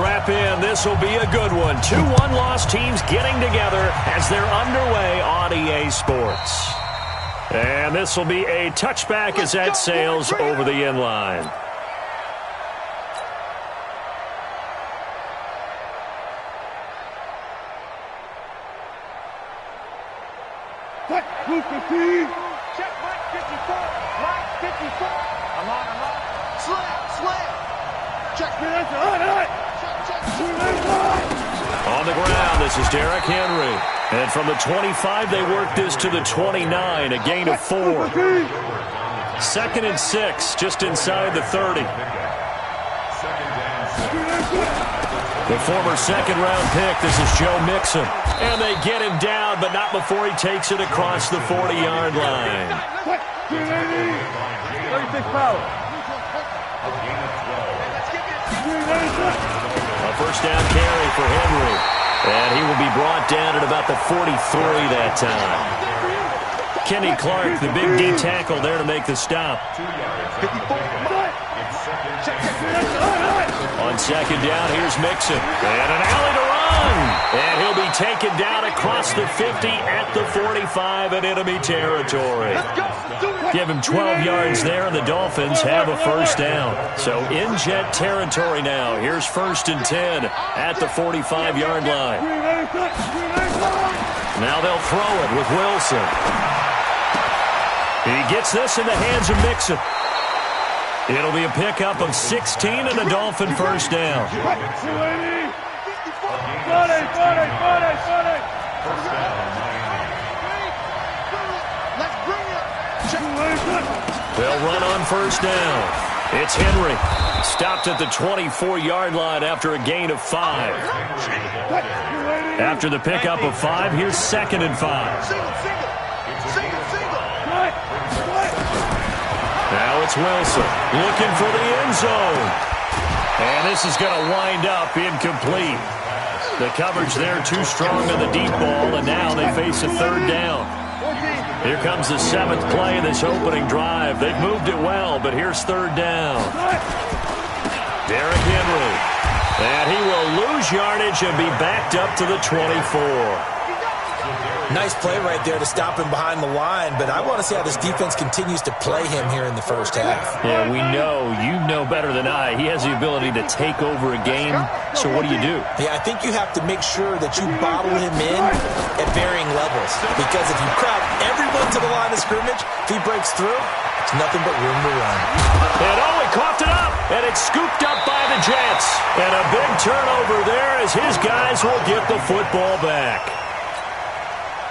strap in. This will be a good one. 2 one-loss teams getting together as they're underway on EA Sports. And this will be a touchback as that sails over the end line. Check, 250. Check, Mike 54. Mike 54. I'm on. Slam. Check. On the ground, this is Derrick Henry. And from the 25, they work this to the 29, a gain of 4. 2nd and 6, just inside the 30. The former second-round pick, this is Joe Mixon. And they get him down, but not before he takes it across the 40-yard line. 36 power. A first down carry for Henry. And he will be brought down at about the 43 that time. Kenny Clark, the big D tackle there to make the stop. On second down, here's Mixon. And an alley to run. And he'll be taken down across the 50 at the 45 in enemy territory. Give him 12 yards there, and the Dolphins have a first down. So in Jet territory now. Here's 1st and 10 at the 45-yard line. Now they'll throw it with Wilson. He gets this in the hands of Mixon. It'll be a pickup of 16 and a Dolphin first down. They'll run on first down. It's Henry. Stopped at the 24-yard line after a gain of 5. After the pickup of 5, here's 2nd and 5. Now it's Wilson looking for the end zone. And this is going to wind up incomplete. The coverage there too strong on the deep ball, and now they face a 3rd down. Here comes the 7th play of this opening drive. They've moved it well, but here's 3rd down. Derrick Henry. And he will lose yardage and be backed up to the 24. Nice play right there to stop him behind the line, but I want to see how this defense continues to play him here in the first half. Yeah, we know. You know better than I. He has the ability to take over a game, so what do you do? Yeah, I think you have to make sure that you bottle him in at varying levels, because if you crowd everyone to the line of scrimmage, if he breaks through, it's nothing but room to run. And he coughed it up, and it's scooped up by the Jets. And a big turnover there as his guys will get the football back.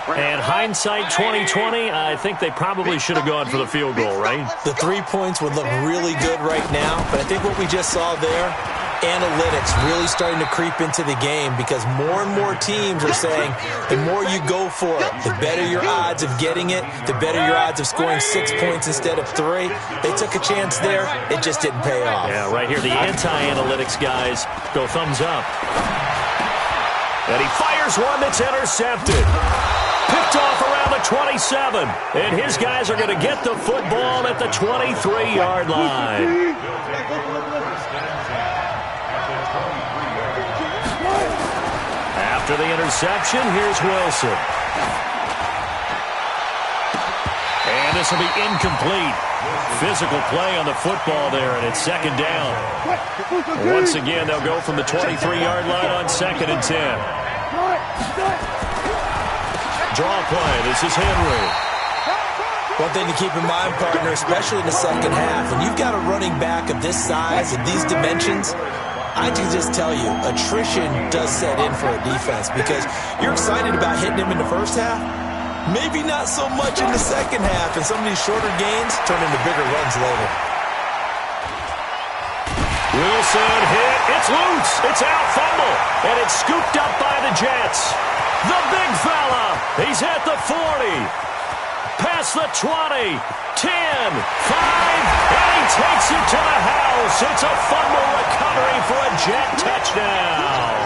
And hindsight 2020, I think they probably should have gone for the field goal, right? The 3 points would look really good right now, but I think what we just saw there, analytics really starting to creep into the game, because more and more teams are saying the more you go for it, the better your odds of getting it, the better your odds of scoring 6 points instead of 3. They took a chance there. It just didn't pay off. Yeah, right here, the anti-analytics guys go thumbs up. And he fires one that's intercepted. Picked off around the 27. And his guys are going to get the football at the 23-yard line. After the interception, here's Wilson. And this will be incomplete. Physical play on the football there, and it's 2nd down. Once again, they'll go from the 23-yard line on 2nd and 10. Draw play. This is Henry. One thing to keep in mind, partner, especially in the second half, when you've got a running back of this size and these dimensions, I can just tell you, attrition does set in for a defense, because you're excited about hitting him in the first half. Maybe not so much in the second half, and some of these shorter gains turn into bigger runs later. Wilson hit. It's loose. It's out. Fumble. And it's scooped up by the Jets. The big fella. He's at the 40. Past the 20. 10. 5. And he takes it to the house. It's a fumble recovery for a Jet touchdown.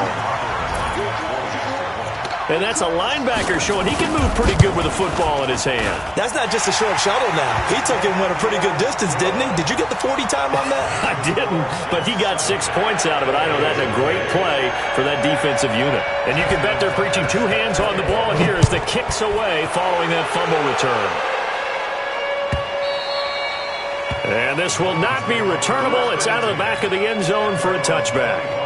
And that's a linebacker showing he can move pretty good with a football in his hand. That's not just a short shuttle now. He took it and went a pretty good distance, didn't he? Did you get the 40 time on that? I didn't, but he got 6 points out of it. I know that's a great play for that defensive unit. And you can bet they're preaching 2 hands on the ball here as the kick's away following that fumble return. And this will not be returnable. It's out of the back of the end zone for a touchback.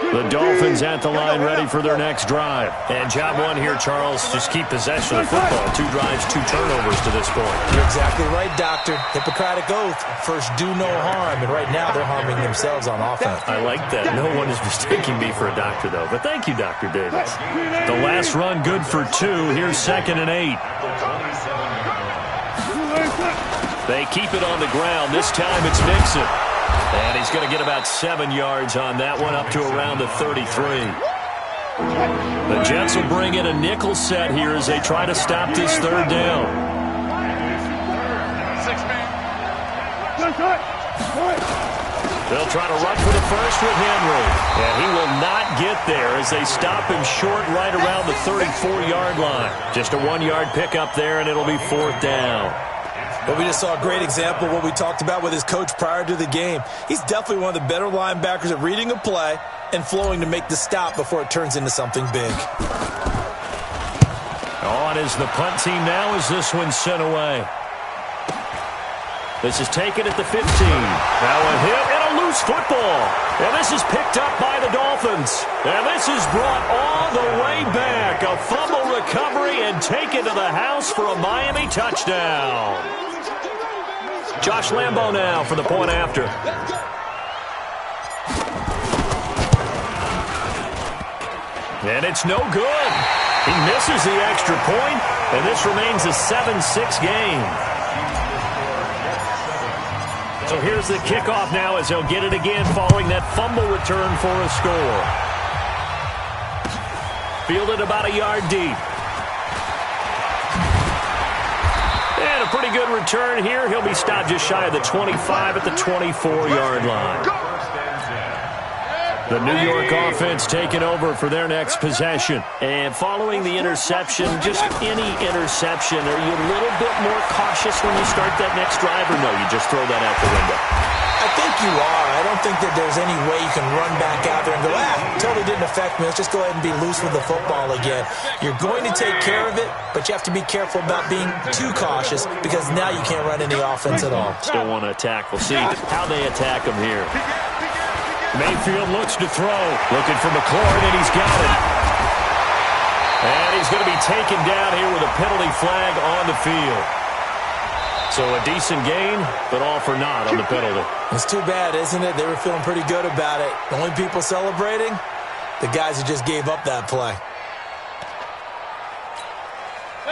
The Dolphins at the line ready for their next drive. And job one here, Charles, just keep possession of the football. 2 drives, 2 turnovers to this point. You're exactly right, Doctor. Hippocratic oath. First, do no harm. And right now, they're harming themselves on offense. I like that. No one is mistaking me for a doctor, though. But thank you, Dr. Davis. The last run good for 2. Here's 2nd and 8. They keep it on the ground. This time it's Mixon. And he's going to get about 7 yards on that one, up to around the 33. The Jets will bring in a nickel set here as they try to stop this 3rd down. They'll try to run for the first with Henry. And he will not get there as they stop him short right around the 34-yard line. Just a 1-yard pickup there, and it'll be 4th down. But we just saw a great example of what we talked about with his coach prior to the game. He's definitely one of the better linebackers at reading a play and flowing to make the stop before it turns into something big. On is the punt team now as this one's sent away. This is taken at the 15. Now a hit and a loose football. And this is picked up by the Dolphins. And this is brought all the way back. A fumble recovery and taken to the house for a Miami touchdown. Josh Lambo now for the point after. And it's no good. He misses the extra point, and this remains a 7-6 game. So here's the kickoff now as they'll get it again following that fumble return for a score. Fielded about a yard deep. And a pretty good return here. He'll be stopped just shy of the 25 at the 24-yard line. The New York offense taking over for their next possession. And following the interception, just any interception, are you a little bit more cautious when you start that next drive, or no, you just throw that out the window? I think you are. I don't think that there's any way you can run back out there and go, totally didn't affect me. Let's just go ahead and be loose with the football again. You're going to take care of it, but you have to be careful about being too cautious because now you can't run any offense at all. Still want to attack. We'll see how they attack him here. Mayfield looks to throw. Looking for McLaurin, and he's got it. And he's going to be taken down here with a penalty flag on the field. So a decent gain, but all for naught on the penalty. It's too bad, isn't it? They were feeling pretty good about it. The only people celebrating, the guys who just gave up that play.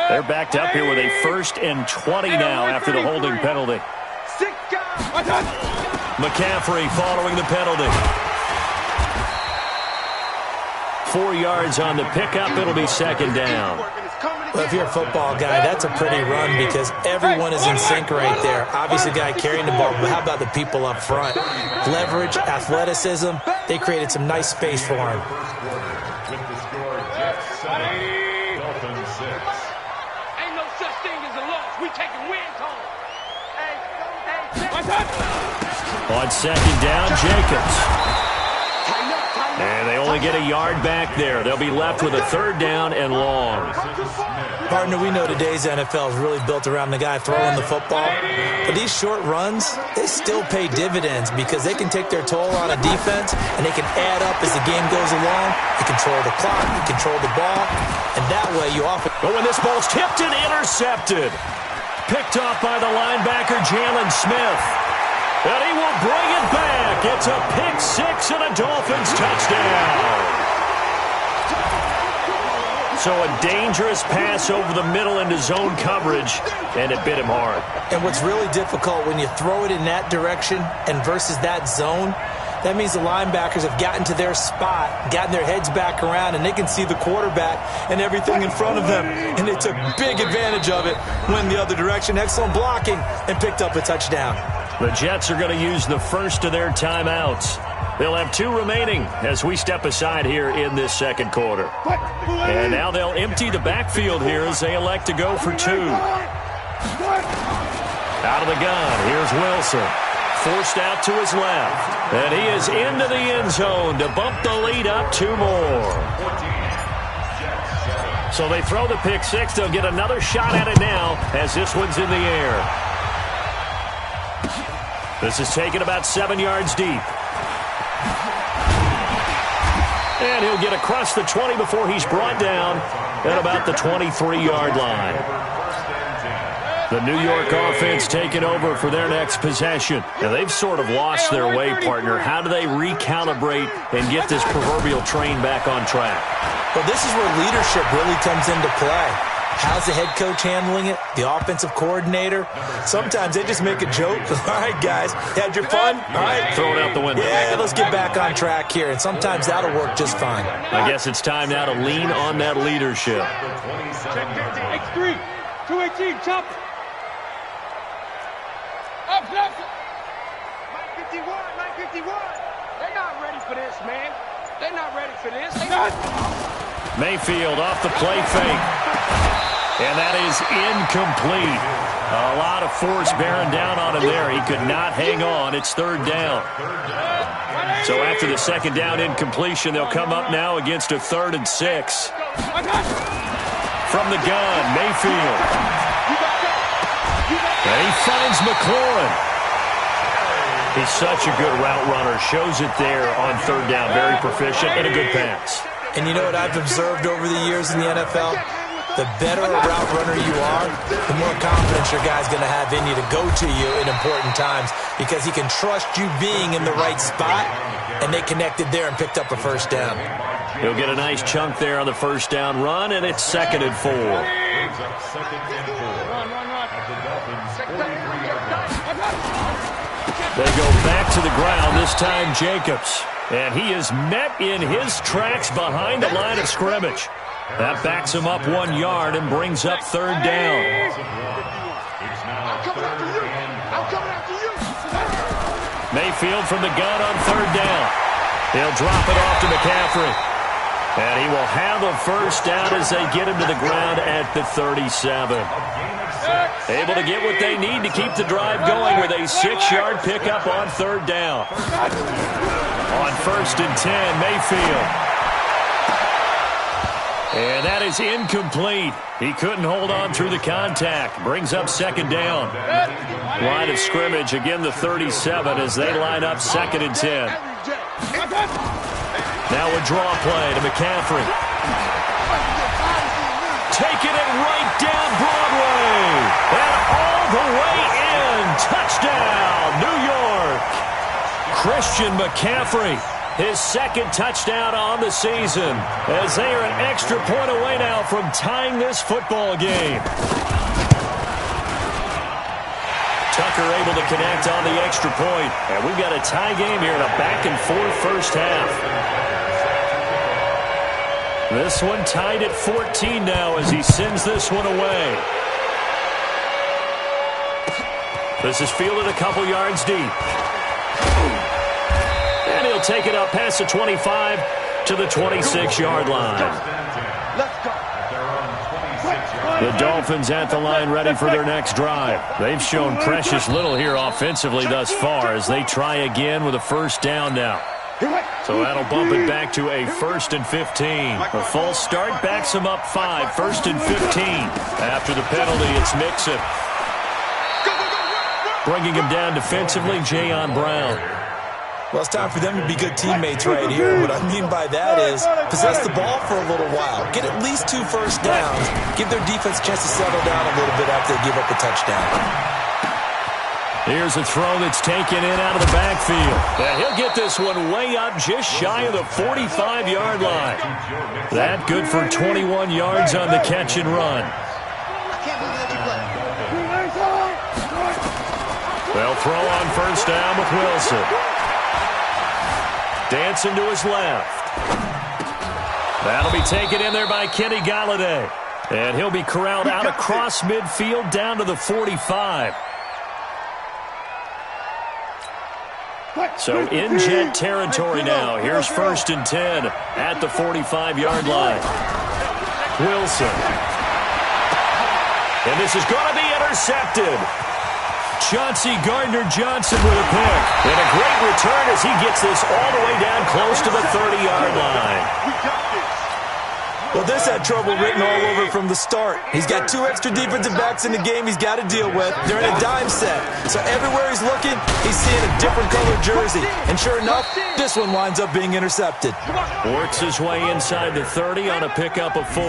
They're backed up here with a 1st and 20 now after the holding penalty. McCaffrey following the penalty. 4 yards on the pickup. It'll be 2nd down. Well, if you're a football guy, that's a pretty run because everyone is in sync right there. Obviously, the guy carrying the ball, but how about the people up front? Leverage, athleticism, they created some nice space for him. With the score, Jets 7, Dolphins 6. Ain't no such thing as a loss. We taking wins home. On 2nd down, Jacobs. And they only get a yard back there. They'll be left with a 3rd down and long. Partner, we know today's NFL is really built around the guy throwing the football. But these short runs, they still pay dividends because they can take their toll on a defense and they can add up as the game goes along. You control the clock, you control the ball, and that way you often... But when this ball's tipped and intercepted, picked off by the linebacker, Jalen Smith. And he will bring it back. It's a pick 6 and a Dolphins touchdown. So a dangerous pass over the middle into zone coverage, and it bit him hard. And what's really difficult when you throw it in that direction and versus that zone, that means the linebackers have gotten to their spot, gotten their heads back around, and they can see the quarterback and everything in front of them. And they took big advantage of it, went the other direction. Excellent blocking, and picked up a touchdown. The Jets are going to use the first of their timeouts. They'll have 2 remaining as we step aside here in this second quarter. And now they'll empty the backfield here as they elect to go for 2. Out of the gun, here's Wilson. Forced out to his left. And he is into the end zone to bump the lead up 2 more. So they throw the pick 6. They'll get another shot at it now as this one's in the air. This is taken about 7 yards deep. And he'll get across the 20 before he's brought down at about the 23-yard line. The New York offense taking over for their next possession. Now, they've sort of lost their way, partner. How do they recalibrate and get this proverbial train back on track? Well, this is where leadership really comes into play. How's the head coach handling it? The offensive coordinator? Sometimes they just make a joke. All right, guys, had your fun? All right. Throw it out the window. Yeah, let's get back on track here, and sometimes that'll work just fine. I guess it's time now to lean on that leadership. X3, 218, chop. Up, left. 951, 951. They're not ready for this, man. They're not ready for this. Mayfield off the play fake. And that is incomplete. A lot of force bearing down on him there. He could not hang on. It's 3rd down. So after the 2nd down incompletion, they'll come up now against a 3rd and 6. From the gun, Mayfield. And he finds McLaurin. He's such a good route runner. Shows it there on 3rd down. Very proficient and a good pass. And you know what I've observed over the years in the NFL? The better a route runner you are, the more confidence your guy's going to have in you to go to you in important times because he can trust you being in the right spot, and they connected there and picked up a 1st down. He'll get a nice chunk there on the 1st down run, and it's 2nd and 4. They go back to the ground, this time Jacobs. And he is met in his tracks behind the line of scrimmage. That backs him up 1 yard and brings up 3rd down. Mayfield from the gun on 3rd down. He'll drop it off to McCaffrey. And he will have a 1st down as they get him to the ground at the 37. Able to get what they need to keep the drive going with a 6-yard pickup on 3rd down. On 1st and 10, Mayfield. And that is incomplete. He couldn't hold on through the contact. Brings up 2nd down. Line of scrimmage, again the 37 as they line up 2nd and 10. Now a draw play to McCaffrey. Taking it right down Broadway. And all the way in. Touchdown, New York. Christian McCaffrey, his 2nd touchdown on the season, as they are an extra point away now from tying this football game. Tucker able to connect on the extra point, and we've got a tie game here in a back-and-forth 1st half. This one tied at 14 now as he sends this one away. This is fielded a couple yards deep. And he'll take it up past the 25 to the 26-yard line. The Dolphins at the line ready for their next drive. They've shown precious little here offensively thus far as they try again with a 1st down now. So that'll bump it back to a 1st and 15. A false start backs him up 5. 1st and 15. After the penalty, it's Mixon. Bringing him down defensively, Jayon Brown. Well, it's time for them to be good teammates right here. What I mean by that is possess the ball for a little while. Get at least 2 1st downs. Give their defense a chance to settle down a little bit after they give up a touchdown. Here's a throw that's taken in out of the backfield. And he'll get this one way up just shy of the 45-yard line. That good for 21 yards on the catch and run. They'll throw on 1st down with Wilson. Dancing to his left. That'll be taken in there by Kenny Golladay. And he'll be corralled out across midfield down to the 45. So in Jet territory now. Here's 1st and 10 at the 45-yard line. Wilson. And this is going to be intercepted. Chauncey Gardner-Johnson with a pick. And a great return as he gets this all the way down close to the 30-yard line. Well, this had trouble written all over from the start. He's got 2 extra defensive backs in the game he's got to deal with. They're in a dime set. So everywhere he's looking, he's seeing a different colored jersey. And sure enough, this one winds up being intercepted. Works his way inside the 30 on a pickup of 4.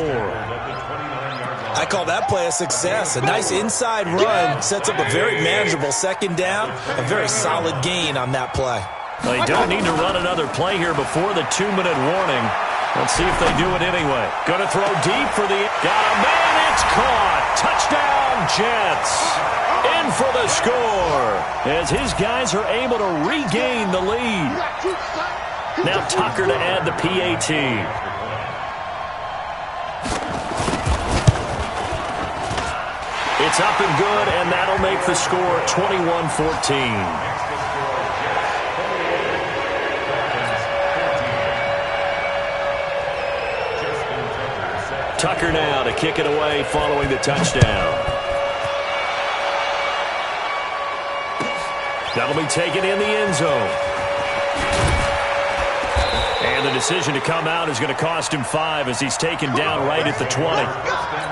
I call that play a success. A nice inside run sets up a very manageable 2nd down. A very solid gain on that play. They don't need to run another play here before the 2-minute warning. Let's see if they do it anyway. Going to throw deep for the... Got a man, it's caught. Touchdown, Jets. In for the score as his guys are able to regain the lead. Now Tucker to add the PAT. It's up and good, and that'll make the score 21-14. Tucker now to kick it away following the touchdown. That'll be taken in the end zone. And the decision to come out is going to cost him 5 as he's taken down right at the 20.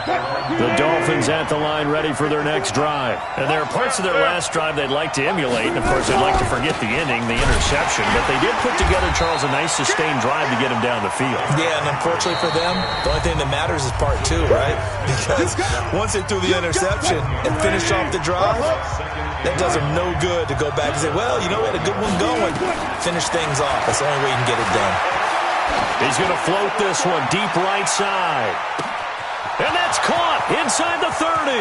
The Dolphins at the line ready for their next drive. And there are parts of their last drive they'd like to emulate. And, of course, they'd like to forget the ending, the interception. But they did put together, Charles, a nice sustained drive to get him down the field. Yeah, and unfortunately for them, the only thing that matters is part 2, right? Because once they threw the interception and finished off the drive, that does them no good to go back and say, well, you know, we had a good one going. Finish things off. That's the only way you can get it done. He's going to float this one deep right side. And that's caught inside the 30.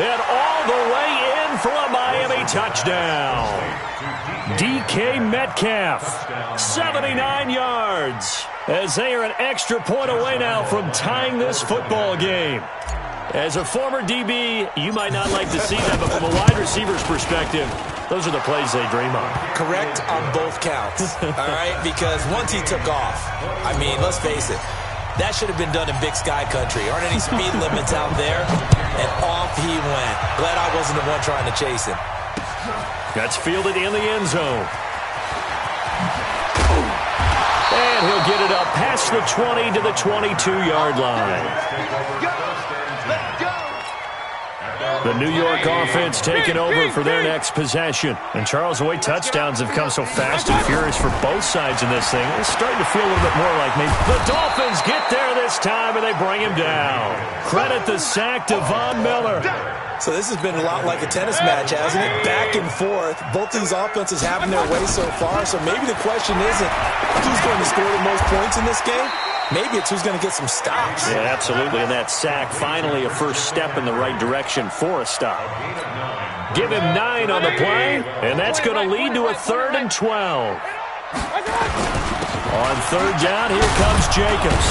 And all the way in for a Miami touchdown. DK Metcalf, 79 yards. As they are an extra point away now from tying this football game. As a former DB, you might not like to see that, but from a wide receiver's perspective, those are the plays they dream of. Correct on both counts, all right? Because once he took off, I mean, let's face it, that should have been done in Big Sky Country. Aren't any speed limits out there? And off he went. Glad I wasn't the one trying to chase him. That's fielded in the end zone. And he'll get it up past the 20 to the 22-yard line. The New York offense taking over for their next possession. And Charles, the way touchdowns have come so fast and furious for both sides in this thing, it's starting to feel a little bit more like maybe the Dolphins get there this time and they bring him down. Credit the sack to Von Miller. So this has been a lot like a tennis match, hasn't it? Back and forth. Both these offenses having their way so far. So maybe the question isn't who's going to score the most points in this game. Maybe it's who's going to get some stops. Yeah, absolutely. And that sack, finally a first step in the right direction for a stop. Give him 9 on the play, and that's going to lead to a 3rd and 12. On 3rd down, here comes Jacobs.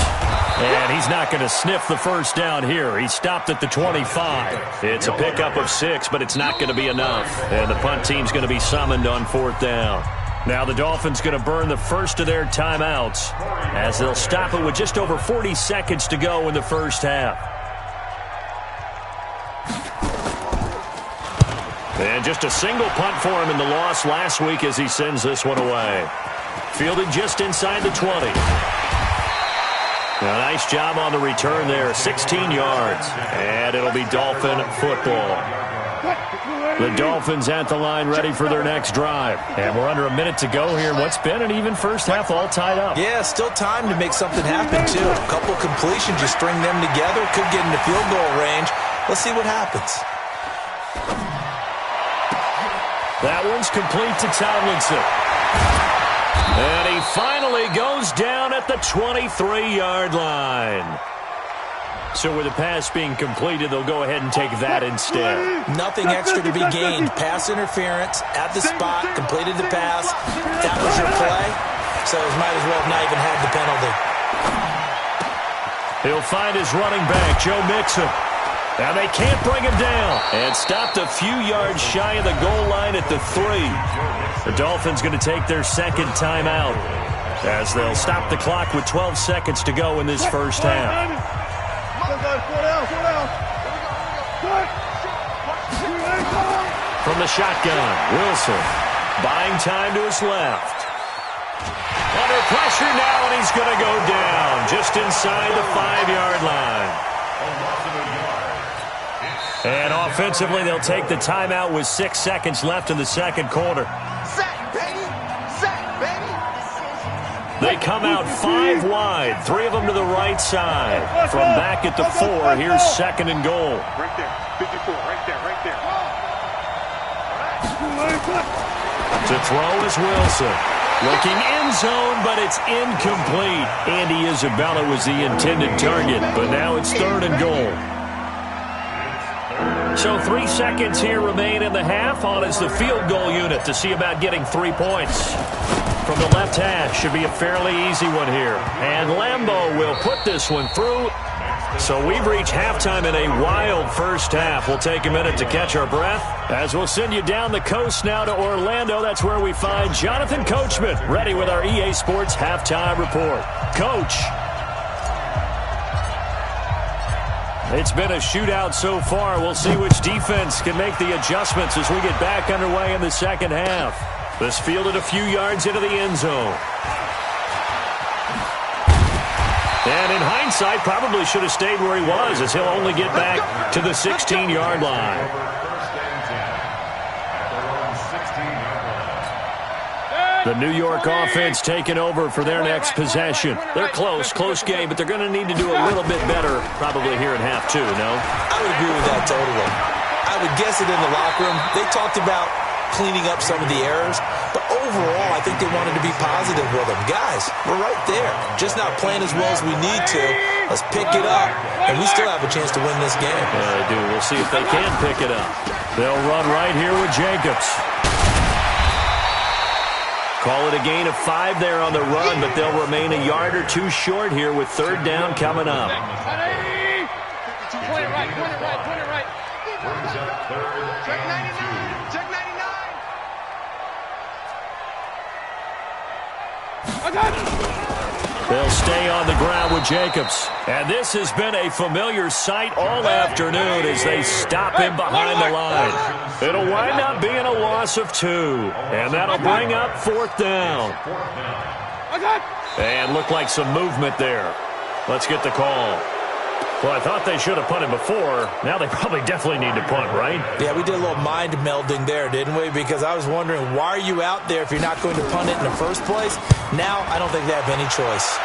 And he's not going to sniff the first down here. He stopped at the 25. It's a pickup of 6, but it's not going to be enough. And the punt team's going to be summoned on 4th down. Now the Dolphins going to burn the first of their timeouts as they'll stop it with just over 40 seconds to go in the first half. And just a single punt for him in the loss last week as he sends this one away. Fielded just inside the 20. A nice job on the return there, 16 yards. And it'll be Dolphin football. The Dolphins at the line ready for their next drive. And we're under a minute to go here. What's been an even first half all tied up. Yeah, still time to make something happen, too. A couple completions, you string them together. Could get into field goal range. Let's see what happens. That one's complete to Tomlinson. And he finally goes down at the 23-yard line. So with the pass being completed, they'll go ahead and take that instead. Nothing extra to be gained. Pass interference at the spot, completed the pass. That was your play, so he might as well have not even had the penalty. He'll find his running back, Joe Mixon. And they can't bring him down. And stopped a few yards shy of the goal line at the 3. The Dolphins going to take their second timeout as they'll stop the clock with 12 seconds to go in this first half. From the shotgun, Wilson buying time to his left. Under pressure now, and he's going to go down just inside the 5-yard line. And offensively, they'll take the timeout with 6 seconds left in the second quarter. They come out 5 wide, 3 of them to the right side. From back at the 4, here's second and goal. Right there, 54, right there, right there. To throw is Wilson. Looking end zone, but it's incomplete. Andy Isabella was the intended target, but now it's third and goal. So 3 seconds here remain in the half. On is the field goal unit to see about getting 3 points. From the left hash, should be a fairly easy one here. And Lambeau will put this one through. So we've reached halftime in a wild first half. We'll take a minute to catch our breath as we'll send you down the coast now to Orlando. That's where we find Jonathan Coachman, ready with our EA Sports halftime report. Coach. It's been a shootout so far. We'll see which defense can make the adjustments as we get back underway in the second half. This fielded a few yards into the end zone. And in hindsight, probably should have stayed where he was, as he'll only get back to the 16-yard line. The New York offense taking over for their next possession. They're close game, but they're going to need to do a little bit better probably here in half 2, no? I would agree with that totally. I would guess it in the locker room. They talked about cleaning up some of the errors, but overall, I think they wanted to be positive with them. Guys, we're right there. Just not playing as well as we need to. Let's pick it up, and we still have a chance to win this game. Yeah, they do. We'll see if they can pick it up. They'll run right here with Jacobs. Call it a gain of 5 there on the run, but they'll remain a yard or 2 short here with third down coming up. Point it right. Brings up third. Check 99. Check 99. They'll stay on the ground with Jacobs. And this has been a familiar sight all afternoon as they stop him behind the line. It'll wind up being a loss of 2. And that'll bring up fourth down. And look like some movement there. Let's get the call. Well, I thought they should have punted before. Now they probably definitely need to punt, right? Yeah, we did a little mind melding there, didn't we? Because I was wondering, why are you out there if you're not going to punt it in the first place? Now, I don't think they have any choice.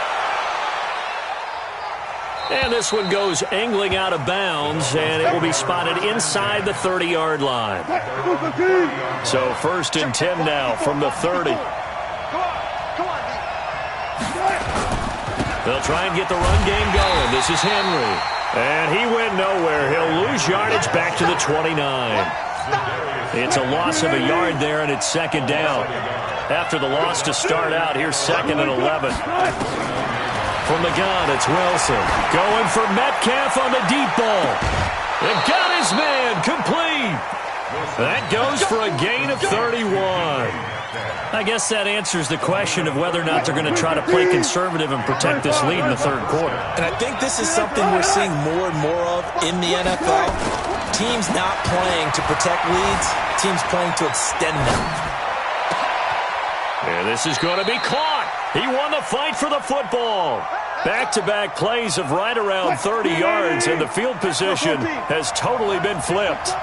And this one goes angling out of bounds, and it will be spotted inside the 30-yard line. So first and 10 now from the 30. They'll try and get the run game going. This is Henry. And he went nowhere. He'll lose yardage back to the 29. It's a loss of a yard there, and it's second down. After the loss to start out, here's second and 11. From the gun, it's Wilson. Going for Metcalf on the deep ball. And got his man complete. That goes for a gain of 31. I guess that answers the question of whether or not they're going to try to play conservative and protect this lead in the third quarter. And I think this is something we're seeing more and more of in the NFL. Teams not playing to protect leads, teams playing to extend them. And this is going to be caught. He won the fight for the football. Back-to-back plays of right around 30 yards, and the field position has totally been flipped.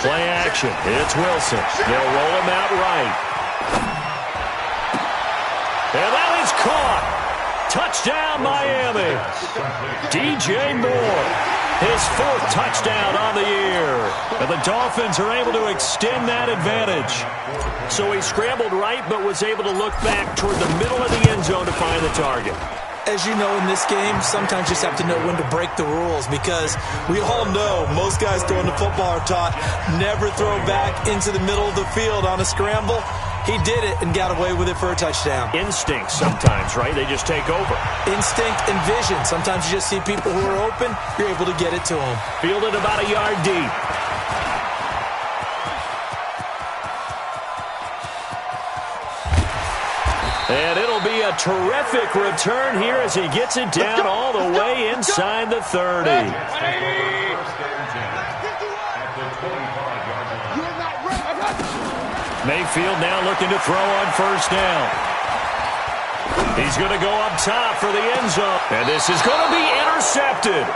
Play action. It's Wilson. They'll roll him out right. And that is caught. Touchdown, Miami. DJ Moore. His 4th touchdown on the year. And the Dolphins are able to extend that advantage. So he scrambled right, but was able to look back toward the middle of the end zone to find the target. As you know, in this game, sometimes you just have to know when to break the rules, because we all know most guys throwing the football are taught never throw back into the middle of the field on a scramble. He did it and got away with it for a touchdown. Instinct sometimes, right? They just take over. Instinct and vision. Sometimes you just see people who are open, you're able to get it to them. Fielded about a yard deep. And it'll be a terrific return here as he gets it down all the way inside the 30. Mayfield now looking to throw on first down. He's going to go up top for the end zone. And this is going to be intercepted.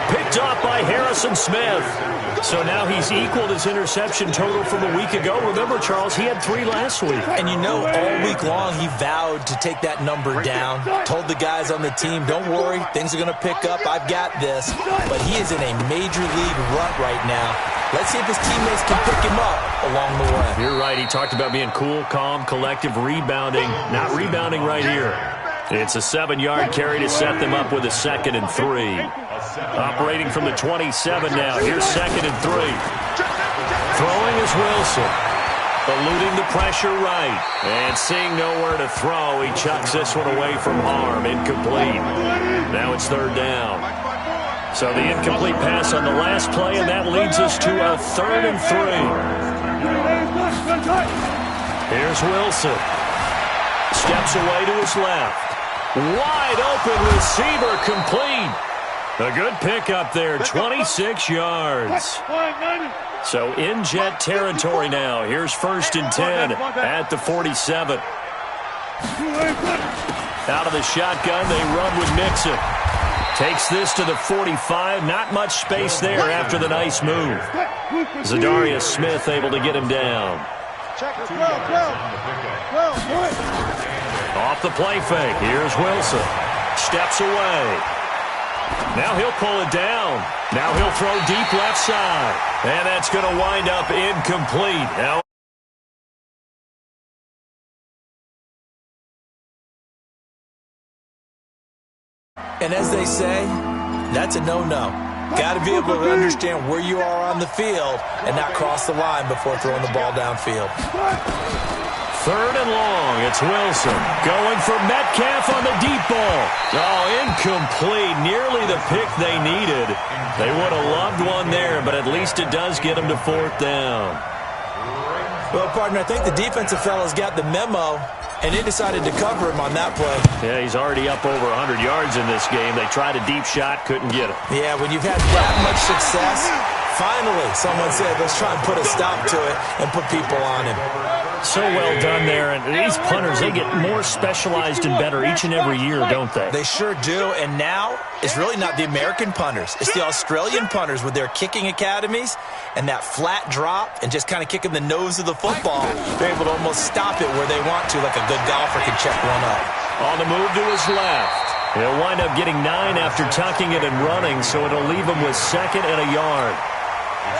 Picked off by Harrison Smith. So now he's equaled his interception total from a week ago. Remember, Charles, he had 3 last week. And you know, all week long he vowed to take that number down. Told the guys on the team, don't worry, things are going to pick up. I've got this. But he is in a major league rut right now. Let's see if his teammates can pick him up along the way. You're right. He talked about being cool, calm, collective, rebounding. Not rebounding right here. It's a 7-yard carry to set them up with a 2nd and 3. Operating from the 27 now. Here's 2nd and 3. Throwing is Wilson. Eluding the pressure right. And seeing nowhere to throw, he chucks this one away from harm. Incomplete. Now it's 3rd down. So the incomplete pass on the last play, and that leads us to a 3rd and 3. Here's Wilson. Steps away to his left. Wide open receiver complete. A good pickup there, 26 yards. So in Jet territory now. Here's 1st and 10 at the 47. Out of the shotgun, they run with Mixon. Takes this to the 45. Not much space there after the nice move. Zadarius Smith able to get him down. Off the play fake. Here's Wilson. Steps away. Now he'll pull it down. Now he'll throw deep left side. And that's going to wind up incomplete. Now and as they say, that's a no-no. Got to be able to understand where you are on the field and not cross the line before throwing the ball downfield. 3rd and long. It's Wilson going for Metcalf on the deep ball. Oh, incomplete. Nearly the pick they needed. They would have loved one there, but at least it does get them to 4th down. Well, partner, I think the defensive fellas got the memo, and they decided to cover him on that play. Yeah, he's already up over 100 yards in this game. They tried a deep shot, couldn't get it. Yeah, when you've had that much success, finally someone said, let's try and put a stop to it and put people on him. So well done there. And these punters, they get more specialized and better each and every year, don't they? They sure do. And now it's really not the American punters. It's the Australian punters with their kicking academies and that flat drop and just kind of kicking the nose of the football. They're able to almost stop it where they want to, like a good golfer can check one up. On the move to his left. He'll wind up getting 9 after tucking it and running, so it'll leave him with 2nd and a yard.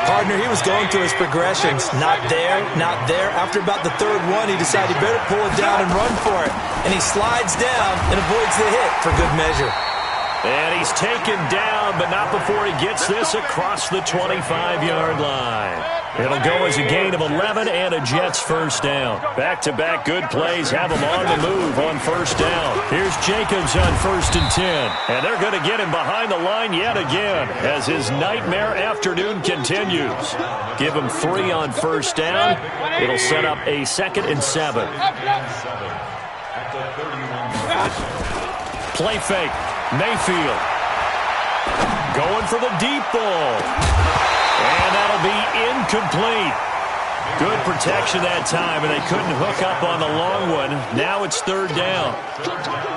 Partner, he was going through his progressions. Not there, not there. After about the 3rd one, he decided he better pull it down and run for it. And he slides down and avoids the hit for good measure. And he's taken down, but not before he gets this across the 25-yard line. It'll go as a gain of 11 and a Jets 1st down. Back-to-back good plays have him on the move on 1st down. Here's Jacobs on 1st and 10. And they're going to get him behind the line yet again as his nightmare afternoon continues. Give him 3 on 1st down. It'll set up a 2nd and 7. Play fake. Mayfield going for the deep ball. And that'll be incomplete. Good protection that time, and they couldn't hook up on the long one. Now it's 3rd down.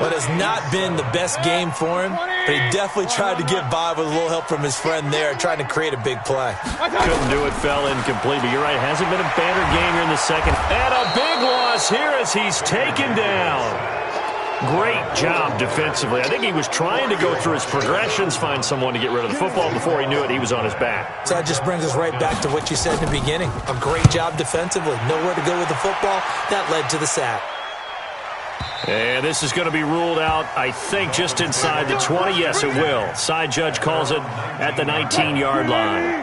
Well, it has not been the best game for him, but he definitely tried to get by with a little help from his friend there, trying to create a big play. Couldn't do it, fell incomplete, but you're right, hasn't been a banner game here in the 2nd. And a big loss here as he's taken down. Great job defensively. I think he was trying to go through his progressions, find someone to get rid of the football. Before he knew it, he was on his back. So that just brings us right back to what you said in the beginning. A great job defensively. Nowhere to go with the football. That led to the sack. And this is going to be ruled out, I think, just inside the 20. Yes, it will. Side judge calls it at the 19-yard line.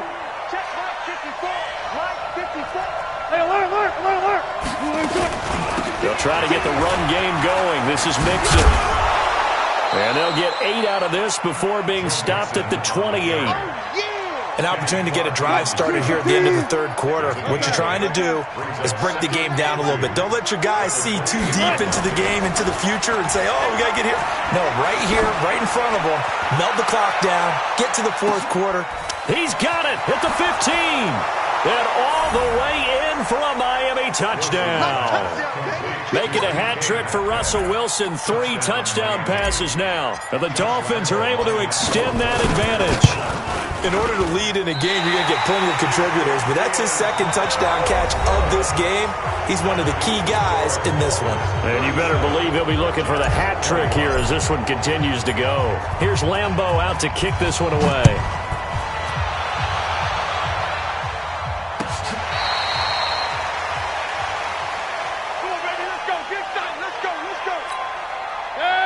They'll try to get the run game going. This is Mixon. And they'll get 8 out of this before being stopped at the 28. An opportunity to get a drive started here at the end of the third quarter. What you're trying to do is break the game down a little bit. Don't let your guys see too deep into the game, into the future, and say, oh, we got to get here. No, right here, right in front of them. Melt the clock down. Get to the fourth quarter. He's got it at the 15. And all the way in for a Miami touchdown. Making a hat trick for Russell Wilson. 3 touchdown passes now. And the Dolphins are able to extend that advantage. In order to lead in a game, you're going to get plenty of contributors, but that's his second touchdown catch of this game. He's one of the key guys in this one. And you better believe he'll be looking for the hat trick here as this one continues to go. Here's Lambeau out to kick this one away.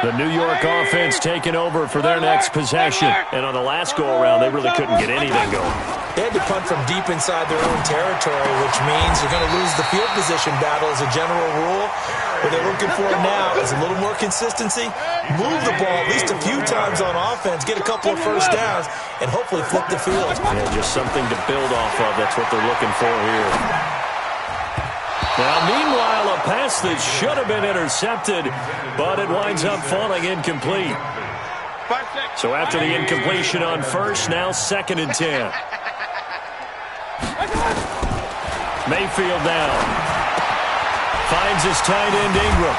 The New York offense taking over for their next possession. And on the last go-around, they really couldn't get anything going. They had to punt from deep inside their own territory, which means you're going to lose the field position battle as a general rule. What they're looking for now is a little more consistency, move the ball at least a few times on offense, get a couple of first downs, and hopefully flip the field. Yeah, just something to build off of. That's what they're looking for here. Now, meanwhile, a pass that should have been intercepted, but it winds up falling incomplete. So after the incompletion on first, now 2nd and 10. Mayfield now. Finds his tight end Ingram.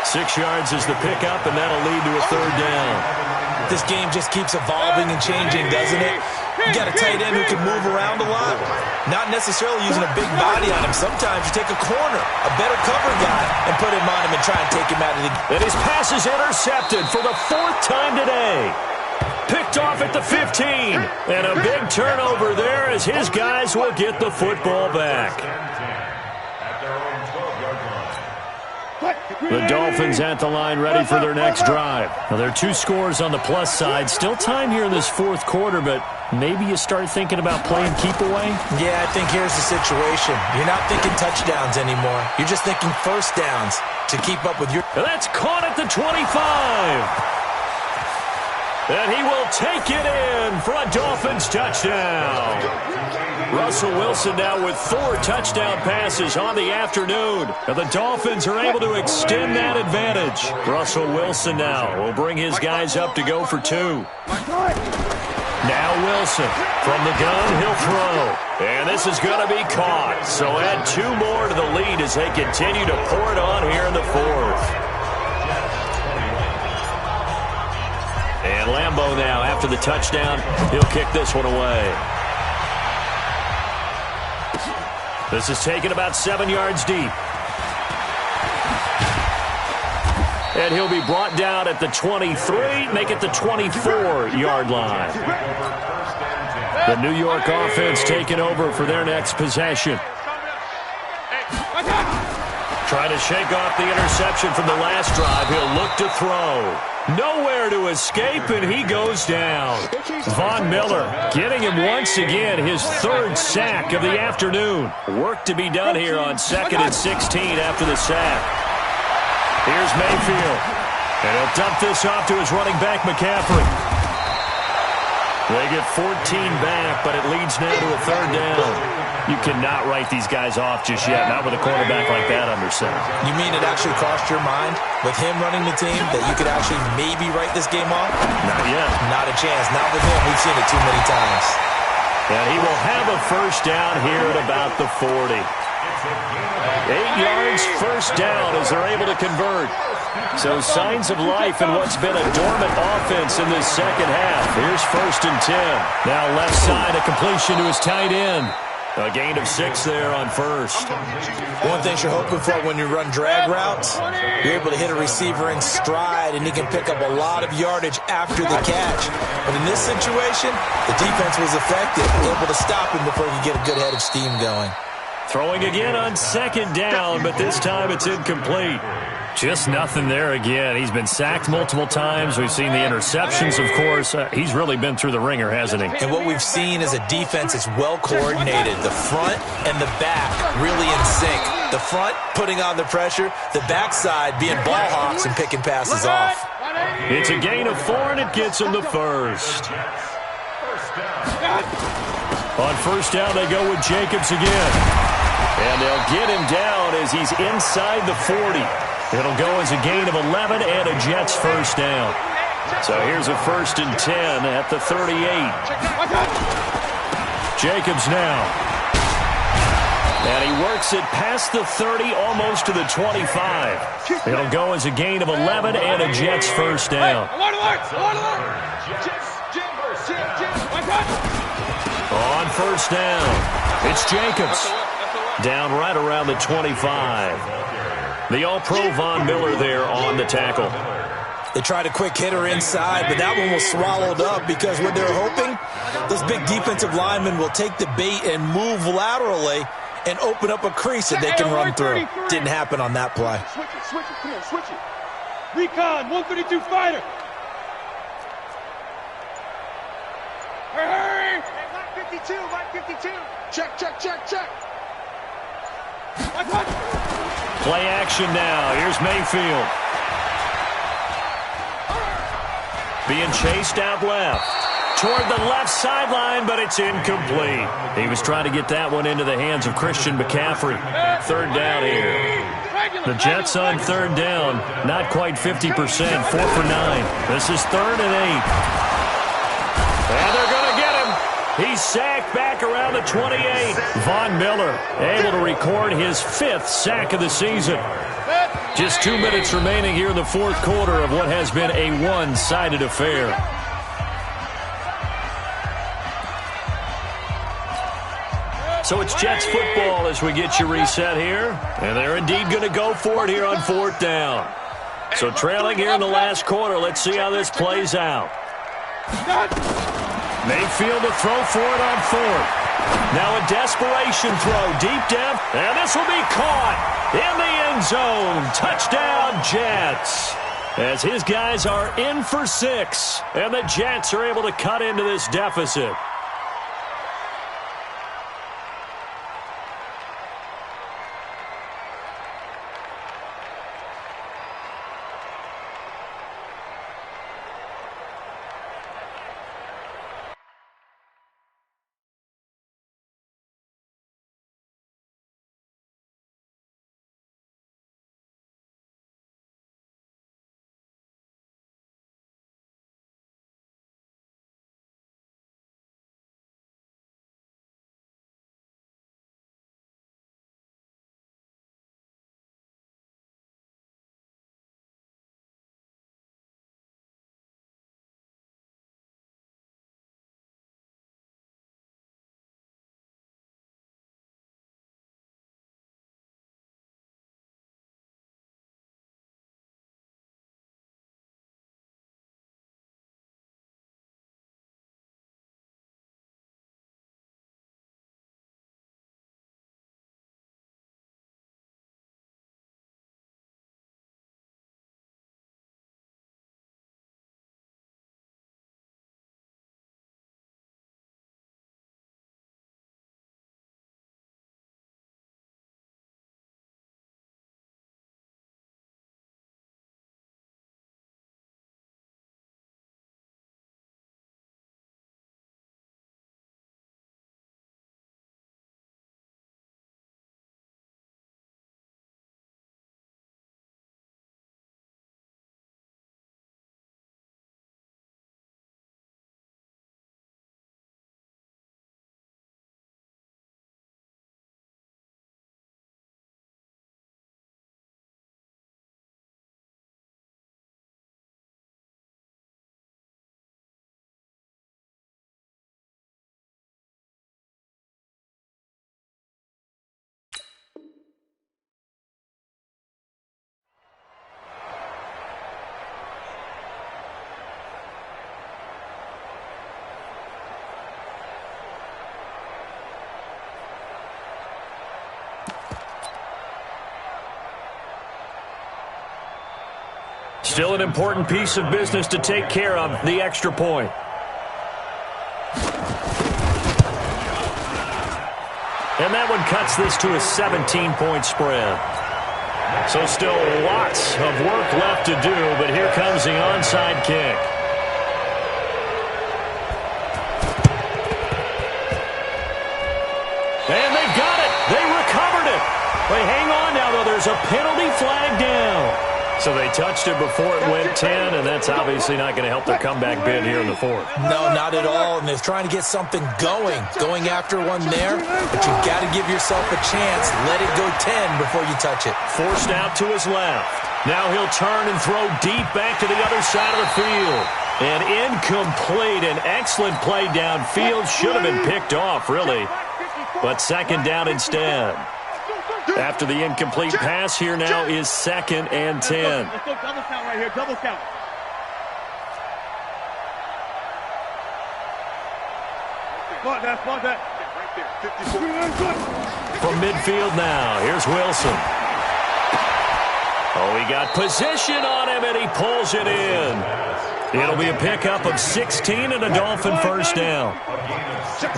6 yards is the pickup, and that'll lead to a 3rd down. This game just keeps evolving and changing, doesn't it? You got a tight end who can move around a lot. Not necessarily using a big body on him. Sometimes you take a corner, a better cover guy, and put him on him and try and take him out of the game. And his pass is intercepted for the 4th time today. Picked off at the 15. And a big turnover there as his guys will get the football back. The Dolphins at the line ready for their next drive. Now, there are 2 scores on the plus side. Still time here in this 4th quarter, but maybe you start thinking about playing keep away? Yeah, I think here's the situation. You're not thinking touchdowns anymore. You're just thinking first downs to keep up with your... And that's caught at the 25. And he will take it in for a Dolphins touchdown. Russell Wilson now with 4 touchdown passes on the afternoon. And the Dolphins are able to extend that advantage. Russell Wilson now will bring his guys up to go for 2. Now Wilson from the gun, he'll throw. And this is going to be caught. So add 2 more to the lead as they continue to pour it on here in the 4th. And Lambeau now, after the touchdown, he'll kick this one away. This is taken about 7 yards deep. And he'll be brought down at the 23, make it the 24-yard line. The New York offense taking over for their next possession. Trying to shake off the interception from the last drive. He'll look to throw. Nowhere to escape, and he goes down. Von Miller getting him once again, his 3rd sack of the afternoon. Work to be done here on 2nd and 16 after the sack. Here's Mayfield, and he'll dump this off to his running back, McCaffrey. They get 14 back, but it leads now to a 3rd down. You cannot write these guys off just yet, not with a quarterback like that under center. You mean it actually crossed your mind with him running the team that you could actually maybe write this game off? Not yet. Not a chance. Not with him. We've seen it too many times. And he will have a first down here at about the 40. 8 yards, first down as they're able to convert. So signs of life in what's been a dormant offense in this second half. Here's 1st and 10. Now left side, a completion to his tight end. A gain of 6 there on first. One thing you're hoping for when you run drag routes, you're able to hit a receiver in stride, and he can pick up a lot of yardage after the catch. But in this situation, the defense was effective, able to stop him before he could get a good head of steam going. Throwing again on 2nd down, but this time it's incomplete. Just nothing there again. He's been sacked multiple times. We've seen the interceptions, of course. He's really been through the ringer, hasn't he? And what we've seen is a defense that's well coordinated. The front and the back really in sync. The front putting on the pressure, the backside being ball hawks and picking passes off. It's a gain of 4, and it gets him the first. On first down, they go with Jacobs again. And they'll get him down as he's inside the 40. It'll go as a gain of 11 and a Jets first down. So here's a 1st and 10 at the 38. Jacobs now. And he works it past the 30, almost to the 25. It'll go as a gain of 11 and a Jets first down. On first down, it's Jacobs. Down right around the 25. The All-Pro Von Miller there on the tackle. They tried a quick hitter inside, but that one was swallowed up because what they're hoping, those big defensive linemen will take the bait and move laterally and open up a crease that they can run through. Didn't happen on that play. Switch it, come on, switch it. Recon, 132 fighter. Hurry! Hey, 152. Check. Play action now. Here's Mayfield. Being chased out left. Toward the left sideline, but it's incomplete. He was trying to get that one into the hands of Christian McCaffrey. 3rd down here. The Jets on 3rd down. Not quite 50%. 4 for 9. This is 3rd and 8. And they're going to get him. He's sacked back around the 28. Von Miller able to record his 5th sack of the season. Just 2 minutes remaining here in the 4th quarter of what has been a one-sided affair. So it's Jets football as we get you reset here. And they're indeed going to go for it here on 4th down. So trailing here in the last quarter. Let's see how this plays out. Mayfield to throw for it on 4th. Now a desperation throw, deep depth, and this will be caught in the end zone. Touchdown, Jets. As his guys are in for 6, and the Jets are able to cut into this deficit. Still an important piece of business to take care of, the extra point. And that one cuts this to a 17-point spread. So still lots of work left to do, but here comes the onside kick. And they've got it. They recovered it. They hang on now, though. There's a penalty flag down. So they touched it before it went 10, and that's obviously not going to help their comeback bid here in the fourth. No, not at all, and they're trying to get something going after one there, but you've got to give yourself a chance. Let it go 10 before you touch it. Forced out to his left. Now he'll turn and throw deep back to the other side of the field. And incomplete. An excellent play downfield. Should have been picked off, really. But second down instead. After the incomplete pass, here now is 2nd and 10. Let's go double count right here, double count. Spot that. Right there, 54. From midfield now, here's Wilson. Oh, he got position on him, and he pulls it in. It'll be a pickup of 16 and a Dolphin first down.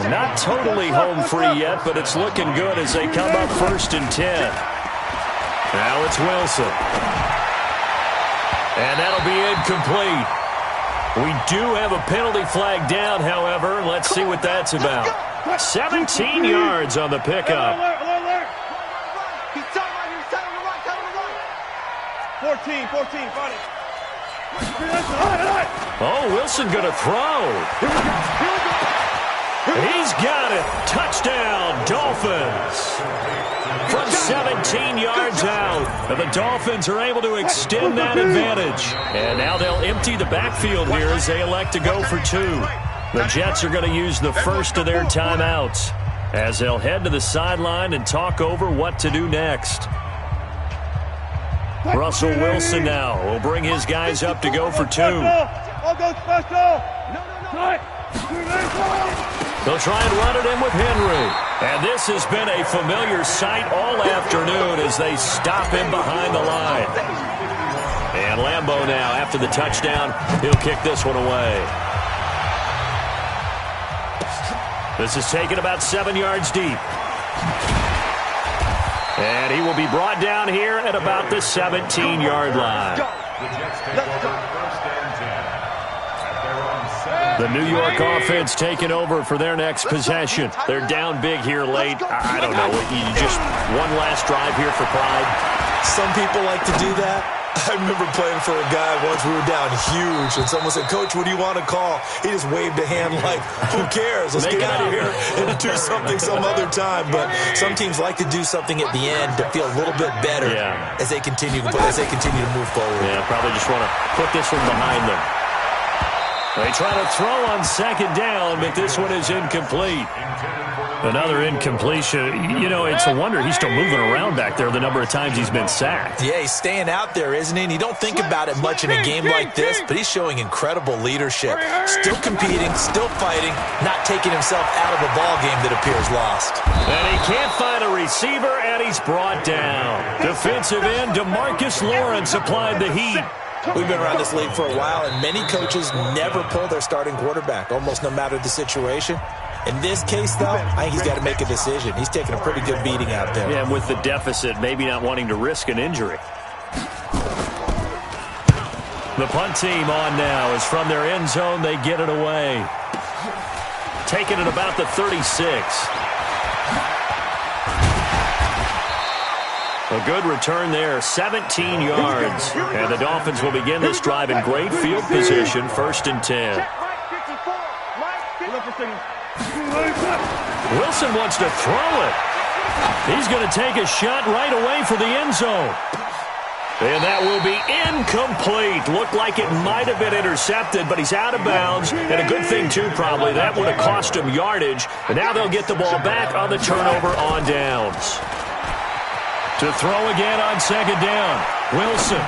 Not totally home free yet, but it's looking good as they come up 1st and 10. Now it's Wilson. And that'll be incomplete. We do have a penalty flag down, however. Let's see what that's about. 17 yards on the pickup. Alert. He's telling the right. 14, got it. Oh, Wilson going to throw. He's got it. Touchdown, Dolphins. From 17 yards out, and the Dolphins are able to extend that advantage. And now they'll empty the backfield here as they elect to go for 2. The Jets are going to use the first of their timeouts as they'll head to the sideline and talk over what to do next. Russell Wilson now will bring his guys up to go for 2. I'll go special. No. They'll try and run it in with Henry. And this has been a familiar sight all afternoon as they stop him behind the line. And Lambeau now, after the touchdown, he'll kick this one away. This is taken about 7 yards deep. And he will be brought down here at about the 17-yard line. The New York offense taking over for their next possession. They're down big here late. I don't know. Just one last drive here for pride. Some people like to do that. I remember playing for a guy once. We were down huge, and someone said, "Coach, what do you want to call?" He just waved a hand like, "Who cares? Let's get out of here and do something some other time." But some teams like to do something at the end to feel a little bit better as they continue to move forward. Yeah, probably just want to put this one behind them. They try to throw on 2nd down, but this one is incomplete. Another incompletion. You know, it's a wonder he's still moving around back there the number of times he's been sacked. Yeah, he's staying out there, isn't he? And you don't think about it much in a game like this, but he's showing incredible leadership. Still competing, still fighting, not taking himself out of a ball game that appears lost. And he can't find a receiver, and he's brought down. Defensive end DeMarcus Lawrence applied the heat. We've been around this league for a while, and many coaches never pull their starting quarterback, almost no matter the situation. In this case, though, I think he's got to make a decision. He's taking a pretty good beating out there. Yeah, and with the deficit, maybe not wanting to risk an injury. The punt team on now is from their end zone. They get it away. Taking it about the 36. A good return there, 17 yards. And the Dolphins will begin this drive in great field position, 1st and 10. Wilson wants to throw it. He's going to take a shot right away for the end zone. And that will be incomplete. Looked like it might have been intercepted, but he's out of bounds. And a good thing, too, probably. That would have cost him yardage. And now they'll get the ball back on the turnover on downs. To throw again on 2nd down. Wilson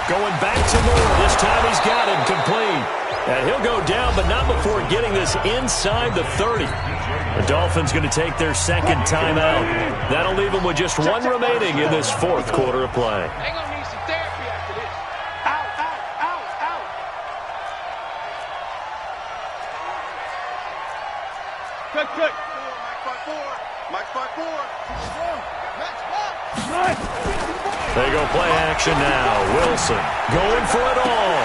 going back to Moore. This time he's got him complete. And he'll go down, but not before getting this inside the 30. The Dolphins going to take their 2nd timeout. That'll leave them with just one remaining in this 4th quarter of play. They're going to need some therapy after this. check. Mike's 5-4. They go play action now. Wilson going for it all.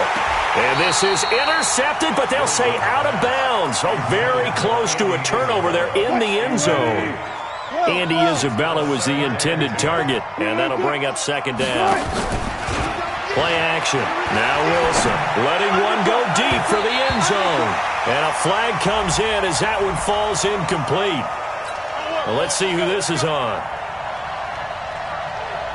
And this is intercepted, but they'll say out of bounds. Oh, very close to a turnover there in the end zone. Andy Isabella was the intended target, and that'll bring up second down. Play action. Now Wilson letting one go deep for the end zone. And a flag comes in as that one falls incomplete. Well, let's see who this is on.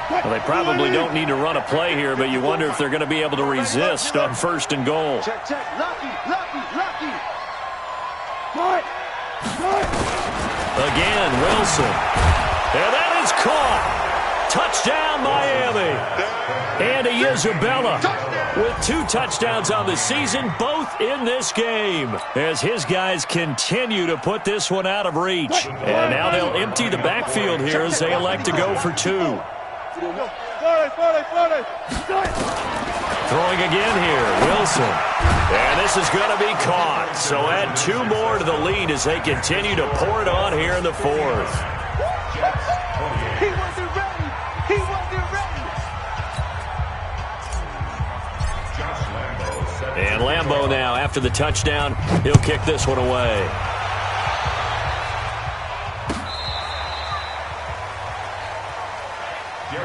Well, they probably don't need to run a play here, but you wonder if they're going to be able to resist on first and goal. Check. Lucky. Again, Wilson. And that is caught. Touchdown, Miami. Andy Isabella with 2 touchdowns on the season, both in this game, as his guys continue to put this one out of reach. And now they'll empty the backfield here as they elect to go for 2. Throwing again here, Wilson. And this is going to be caught. So add 2 more to the lead as they continue to pour it on here in the 4th. He wasn't ready. And Lambeau now, after the touchdown, he'll kick this one away.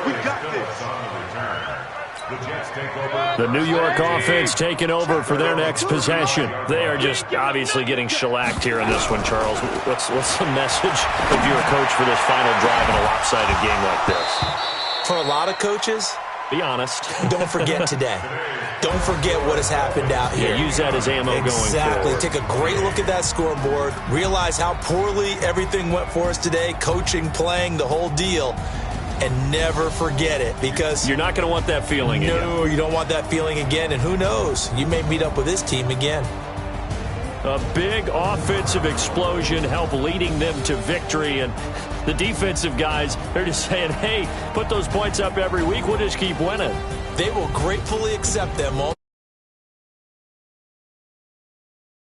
We got this. On the return. The Jets take over. The New York offense taking over for their next possession. They are just obviously getting shellacked here in this one, Charles. What's the message if you're a coach for this final drive in a lopsided game like this? For a lot of coaches, be honest. don't forget today. Don't forget what has happened out here. Yeah, use that as ammo going forward. Exactly. Take a great look at that scoreboard. Realize how poorly everything went for us today. Coaching, playing, the whole deal. And never forget it, because you're not going to want that feeling again. No, you don't want that feeling again. And who knows? You may meet up with this team again. A big offensive explosion helped leading them to victory. And the defensive guys, they're just saying, hey, put those points up every week. We'll just keep winning. They will gratefully accept them all.